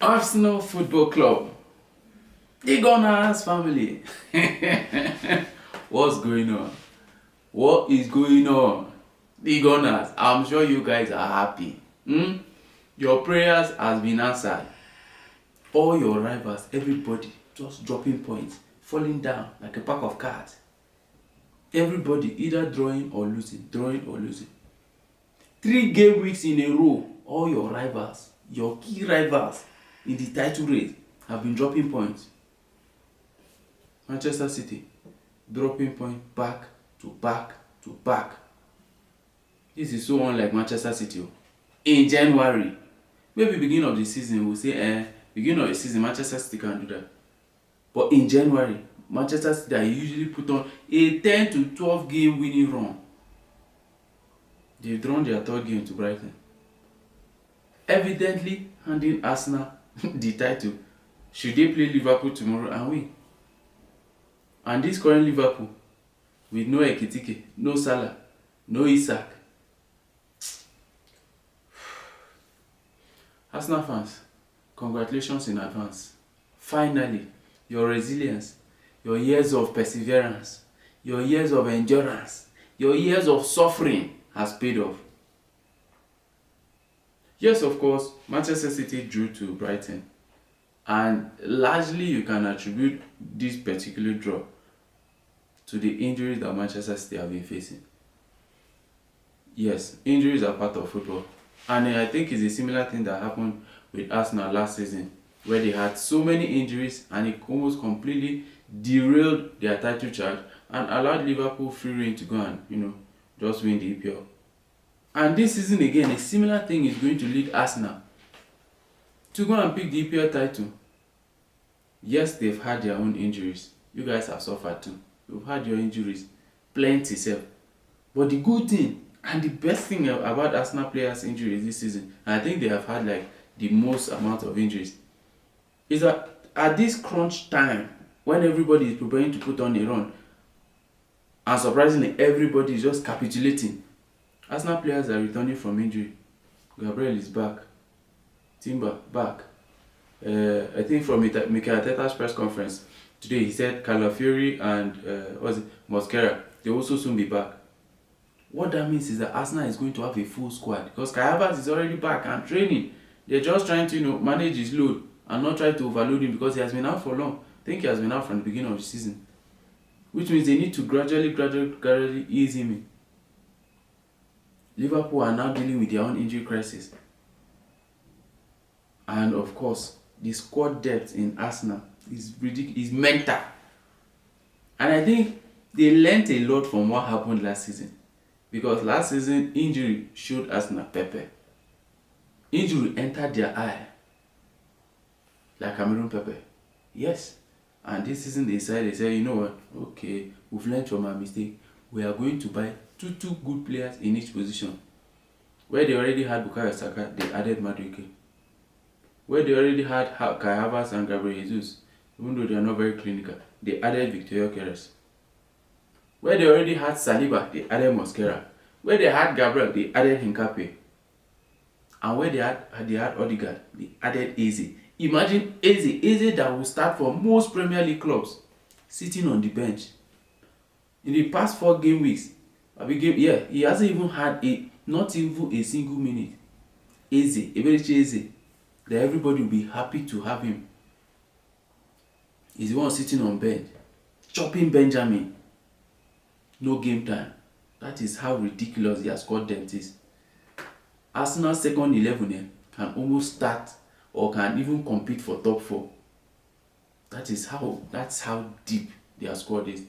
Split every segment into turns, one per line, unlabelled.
Arsenal Football Club, the Gunners family. What's going on? What is going on? The Gunners, I'm sure you guys are happy. Your prayers has been answered. All your rivals, everybody just dropping points, falling down like a pack of cards. Everybody either drawing or losing, drawing or losing. 3 game weeks in a row, all your rivals, your key rivals in the title race have been dropping points. Manchester City dropping points back to back to back. This is so unlike Manchester City. In January, maybe beginning of the season we'll say beginning of the season Manchester City can do that. But in January, Manchester City are usually put on a 10 to 12 game winning run. They've drawn their third game to Brighton, evidently handing Arsenal the title should they play Liverpool tomorrow and win. And this current Liverpool with no Ekitike, no Salah, no Isak. Arsenal fans, congratulations in advance. Finally, your resilience, your years of perseverance, your years of endurance, your years of suffering has paid off. Yes, of course, Manchester City drew to Brighton, and largely you can attribute this particular draw to the injuries that Manchester City have been facing. Yes, injuries are part of football, and I think it's a similar thing that happened with Arsenal last season, where they had so many injuries and it almost completely derailed their title charge and allowed Liverpool free rein to go and just win the EPL. And this season again, a similar thing is going to lead Arsenal to go and pick the EPL title. Yes, they've had their own injuries. You guys have suffered too. You've had your injuries, plenty self. But the good thing and the best thing about Arsenal players' injuries this season, and I think they have had like the most amount of injuries, is that at this crunch time when everybody is preparing to put on a run, and surprisingly everybody is just capitulating, Arsenal players are returning from injury. Gabriel is back. Timber back. I think from Mikel Arteta's press conference today, he said Calafiori and Mosquera, they will also soon be back. What that means is that Arsenal is going to have a full squad because Kai Havertz is already back and training. They're just trying to manage his load and not try to overload him because he has been out for long. I think he has been out from the beginning of the season, which means they need to gradually ease him in. Liverpool are now dealing with their own injury crisis. And of course, the squad depth in Arsenal is mental. And I think they learnt a lot from what happened last season. Because last season, injury showed Arsenal pepper. Injury entered their eye like Cameroon pepper. Yes. And this season they said, you know what? Okay, we've learned from our mistake. We are going to buy two good players in each position. Where they already had Bukayo Saka, they added Madueke. Where they already had Kai Havertz and Gabriel Jesus, even though they are not very clinical, they added Victor Keres. Where they already had Saliba, they added Mosquera. Where they had Gabriel, they added Hincapié. And where they had Odegaard, they added Eze. Imagine Eze that will start for most Premier League clubs, sitting on the bench. In the past 4 game weeks, he hasn't even had not even a single minute. Eberechi Eze, that everybody will be happy to have him. He's the one sitting on bench, chopping Benjamin. No game time. That is how ridiculous their squad depth is. Arsenal's second 11 can almost start or can even compete for top 4. That's how deep their squad is.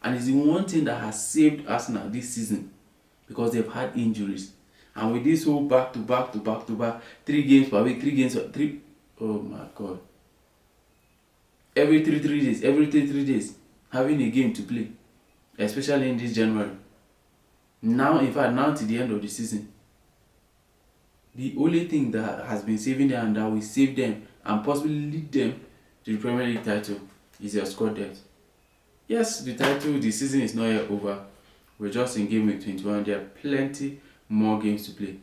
And it's the one thing that has saved Arsenal this season because they've had injuries. And with this whole back to back, 3 games per week, oh my God. Every 3 days, having a game to play, especially in this January. Now to the end of the season, the only thing that has been saving them and that will save them and possibly lead them to the Premier League title is their squad depth. Yes, the season is not yet over. We're just in game week 21. There are plenty more games to play.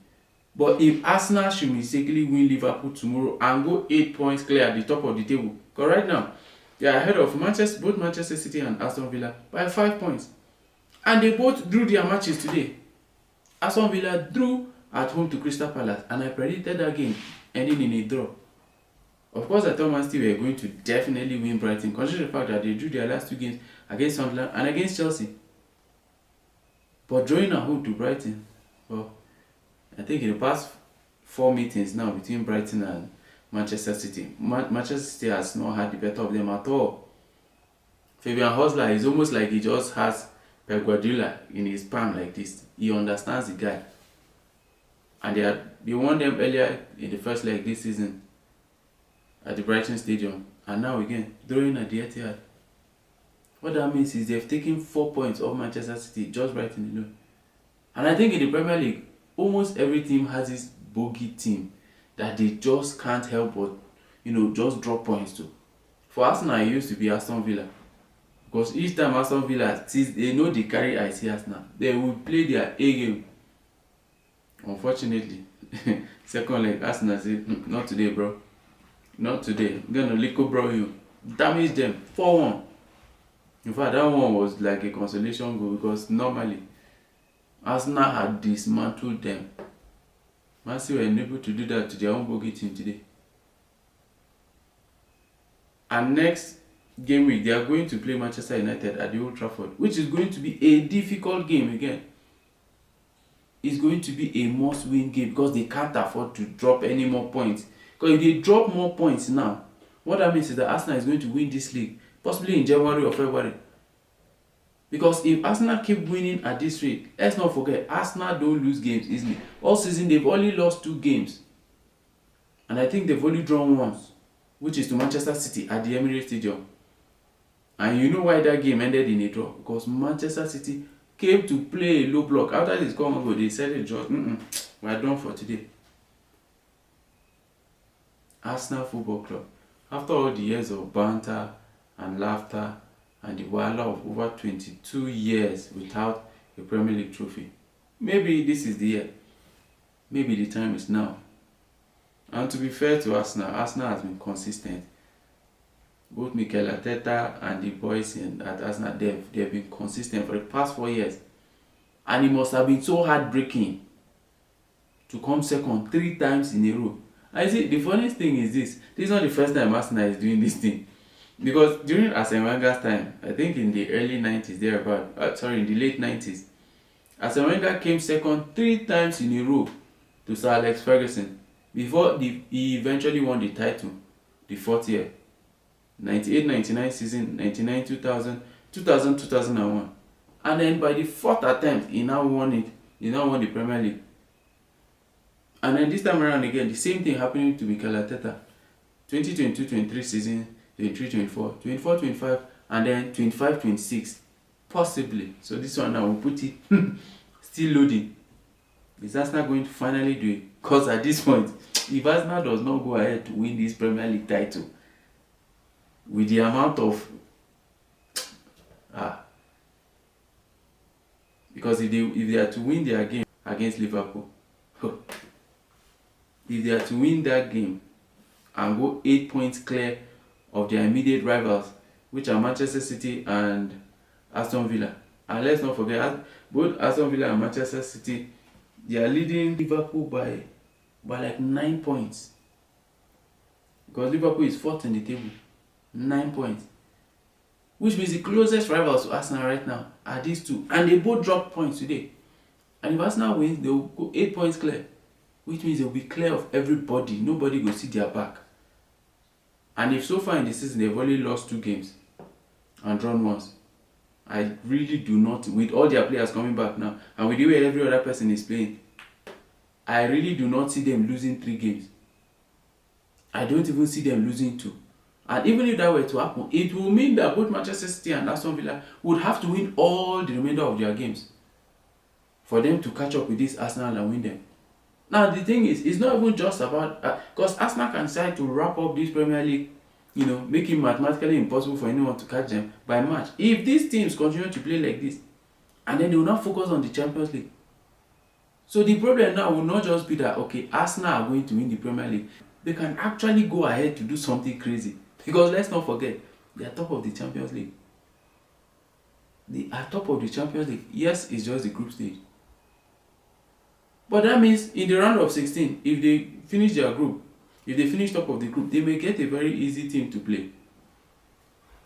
But if Arsenal should mistakenly win Liverpool tomorrow and go 8 points clear at the top of the table, because right now they are ahead of both Manchester City and Aston Villa by 5 points, and they both drew their matches today. Aston Villa drew at home to Crystal Palace, and I predicted that game ending in a draw. Of course, I thought Man City were going to definitely win Brighton, considering the fact that they drew their last two games against Sunderland and against Chelsea. But drawing at home to Brighton, well, I think in the past 4 meetings now between Brighton and Manchester City, Manchester City has not had the better of them at all. Fabian Hosler is almost like he just has Pep Guardiola in his palm like this. He understands the guy. And they won them earlier in the first leg this season at the Brighton Stadium. And now again, drawing at the Etihad. What that means is they've taken 4 points off Manchester City, just Brighton alone. And I think in the Premier League, almost every team has this bogey team that they just can't help but, just drop points to. For Arsenal, it used to be Aston Villa. Because each time Aston Villa sees, they know they carry IC Arsenal, they will play their A game. Unfortunately, second leg, Arsenal said, not today, bro. Not today. I'm gonna lick bro you. Damage them. 4-1. In fact, that one was like a consolation goal because normally Arsenal had dismantled them. Man City were unable to do that to their own bogey team today. And next game week, they are going to play Manchester United at the Old Trafford, which is going to be a difficult game again. It's going to be a must-win game because they can't afford to drop any more points. Because if they drop more points now, what that means is that Arsenal is going to win this league, possibly in January or February. Because if Arsenal keep winning at this rate, let's not forget, Arsenal don't lose games easily. All season, they've only lost 2 games. And I think they've only drawn once, which is to Manchester City at the Emirates Stadium. And you know why that game ended in a draw? Because Manchester City came to play a low block. After this come over, they said it just, we're done for today. Arsenal Football Club, after all the years of banter and laughter and the wahala of over 22 years without a Premier League trophy, maybe this is the year. Maybe the time is now. And to be fair to Arsenal has been consistent. Both Mikel Arteta and the boys at Arsenal, they've been consistent for the past 4 years. And it must have been so heartbreaking to come second 3 times in a row. I see, the funniest thing is this is not the first time Arsenal is doing this thing. Because during Arsene Wenger's time, I think in the early 90s, in the late 90s, Arsene Wenger came second 3 times in a row to Sir Alex Ferguson before he eventually won the title the 4th year. 98-99 season, 99-2000, 2000-2001. And then by the 4th attempt, he now won it. He now won the Premier League. And then this time around again, the same thing happening to Mikel Arteta. 2022-23 season, 23-24, 24-25, and then 25-26. Possibly. So this one now, we'll put it still loading. Is Arsenal going to finally do it? Because at this point, if Arsenal does not go ahead to win this Premier League title, with the amount of because if they are to win their game against Liverpool, if they are to win that game and go 8 points clear of their immediate rivals, which are Manchester City and Aston Villa, and let's not forget, both Aston Villa and Manchester City, they are leading Liverpool by like 9 points, because Liverpool is 4th in the table. 9 points, which means the closest rivals to Arsenal right now are these two, and they both dropped points today. And if Arsenal wins, they will go 8 points clear, which means they will be clear of everybody. Nobody will see their back. And if so far in the season they've only lost 2 games and drawn once, I really do not, with all their players coming back now and with the way every other person is playing, I really do not see them losing 3 games. I don't even see them losing 2. And even if that were to happen, it will mean that both Manchester City and Aston Villa would have to win all the remainder of their games for them to catch up with this Arsenal and win them. Now the thing is, it's not even just about because Arsenal can decide to wrap up this Premier League, make it mathematically impossible for anyone to catch them by March. If these teams continue to play like this, and then they will not focus on the Champions League, So the problem now will not just be that, okay, Arsenal are going to win the Premier League. They can actually go ahead to do something crazy. Because let's not forget, they are top of the Champions League. They are top of the Champions League. Yes, it's just the group stage. But that means in the round of 16, if they finish their group, if they finish top of the group, they may get a very easy team to play.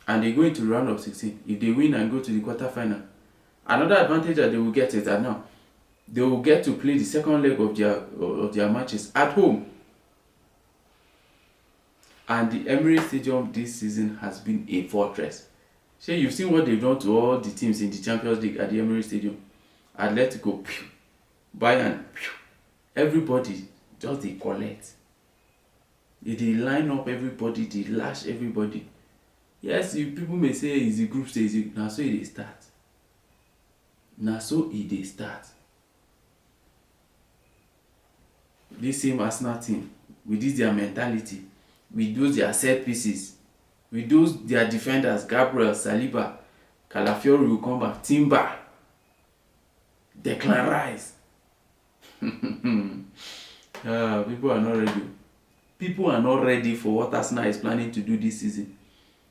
And they go into the round of 16. If they win and go to the quarterfinal, another advantage that they will get is that now they will get to play the second leg of their matches at home. And the Emirates Stadium this season has been a fortress. So you've seen what they've done to all the teams in the Champions League at the Emirates Stadium. Atletico, Bayern, everybody just they collect. They line up everybody, they lash everybody. Yes, people may say it's a group stage. Now so it start. Now so it start. This same Arsenal team, with this their mentality, with those their set pieces, with those their defenders, Gabriel, Saliba, Calafiori will come back, Timber, Declan Rice. People are not ready. People are not ready for what Arsenal is planning to do this season.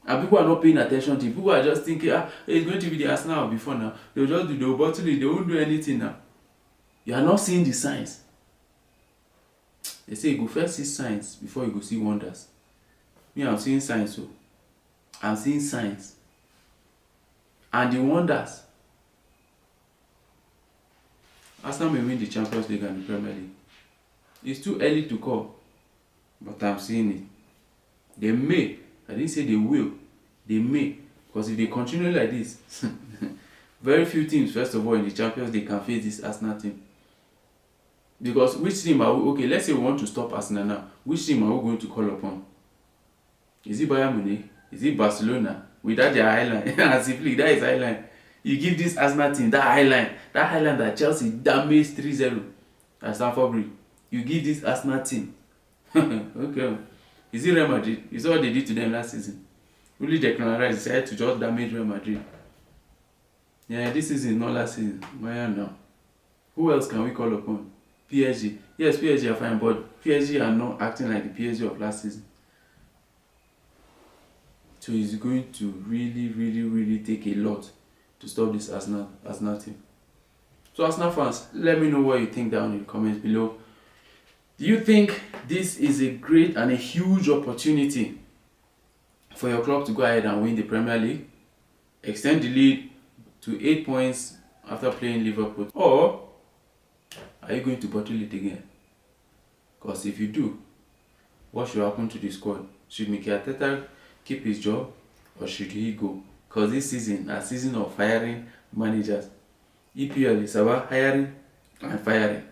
And people are not paying attention to it. People are just thinking, it's going to be the Arsenal before now. They'll just do the bottle, they won't do anything now. You are not seeing the signs. They say you go first see signs before you go see wonders. Me, I'm seeing signs, so I'm seeing signs. And the wonders. Arsenal may win the Champions League and the Premier League. It's too early to call, but I'm seeing it. They may. I didn't say they will. They may. Because if they continue like this, very few teams, first of all, in the Champions League can face this Arsenal team. Because which team are we, okay, let's say we want to stop Arsenal now. Which team are we going to call upon? Is it Bayern Munich? Is it Barcelona? Without their highline. As if that is highline. You give this Arsenal team that highline that Chelsea damaged 3-0 at Stamford Bridge. You give this Arsenal team. Okay. Is it Real Madrid? You saw what they did to them last season. Really Declan Rice decided to just damage Real Madrid. Yeah, this season, not last season. Bayern now. Who else can we call upon? PSG. Yes, PSG are fine, but PSG are not acting like the PSG of last season. So it's going to really take a lot to stop this Arsenal team. So Arsenal fans, let me know what you think down in the comments below. Do you think this is a great and a huge opportunity for your club to go ahead and win the Premier League, extend the lead to 8 points after playing Liverpool, or are you going to bottle it again? Because if you do, what should happen to the squad? Should Mikel Arteta keep his job, or should he go? Because this season, a season of hiring managers. EPL is about hiring and firing.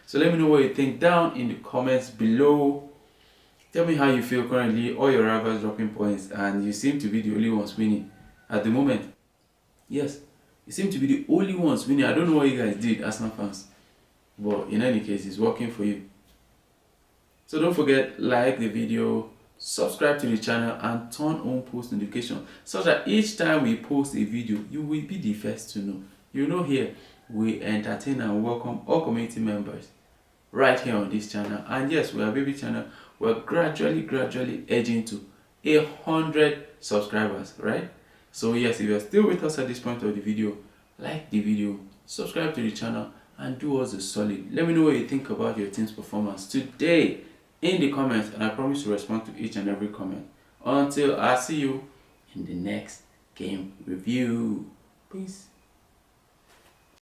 So let me know what you think down in the comments below. Tell me how you feel currently. All your rivals dropping points, and you seem to be the only ones winning at the moment. Yes, you seem to be the only ones winning. I don't know what you guys did, Arsenal fans, but in any case, it's working for you. So don't forget, like the video, subscribe to the channel, and turn on post notification so that each time we post a video, you will be the first to know. You know, here we entertain and welcome all community members right here on this channel. And yes, we are a baby channel. We're gradually edging to 100 subscribers, right? So yes, if you're still with us at this point of the video, like the video, subscribe to the channel, and do us a solid. Let me know what you think about your team's performance today in the comments, and I promise to respond to each and every comment. Until I see you in the next game review. Peace.